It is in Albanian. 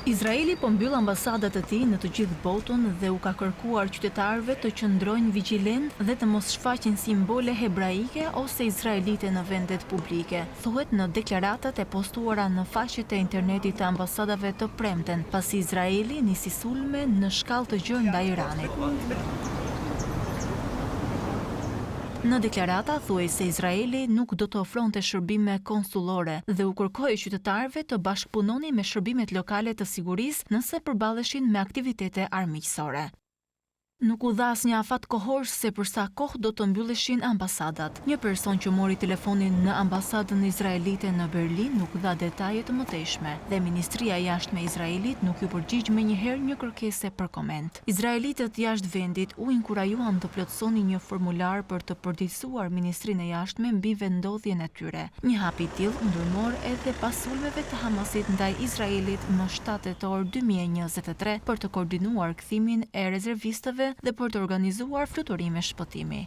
Izraeli po mbyll ambasadat e tij në të gjithë botën dhe u ka kërkuar qytetarëve të qëndrojnë vigjilent dhe të mos shfaqin simbole hebraike ose izraelite në vendet publike, thuhet në deklaratat e postuara në faqet e internetit të ambasadave të premten, pasi Izraeli nisi sulme në shkallë të gjerë ndaj Iranit. Në deklarata thuhej se Izraeli nuk do të ofronte shërbime konsullore dhe u kërkoi qytetarëve të bashkëpunonin me shërbimet lokale të sigurisë nëse përballeshin me aktivitete armiqësore. Nuk u dha asnjë afat kohor se për sa kohë do të mbylleshin ambasadat. Një person që mori telefonin në ambasadën izraelite në Berlin nuk dha detaje të mëtejshme dhe Ministria e Jashtme e Izraelit nuk ju përgjigj menjëherë një kërkese për koment. Izraelitët jashtë vendit u inkurajuan të plotësonin një formular për të përditësuar Ministrinë e Jashtme mbi vendodhjen e tyre. Një hap i tillë ndërmor edhe pas sulmeve të Hamasit ndaj Izraelit më 7 tetor 2023 për të koordinuar kthimin e rezervistëve dhe për të organizuar fluturime shpëtimi.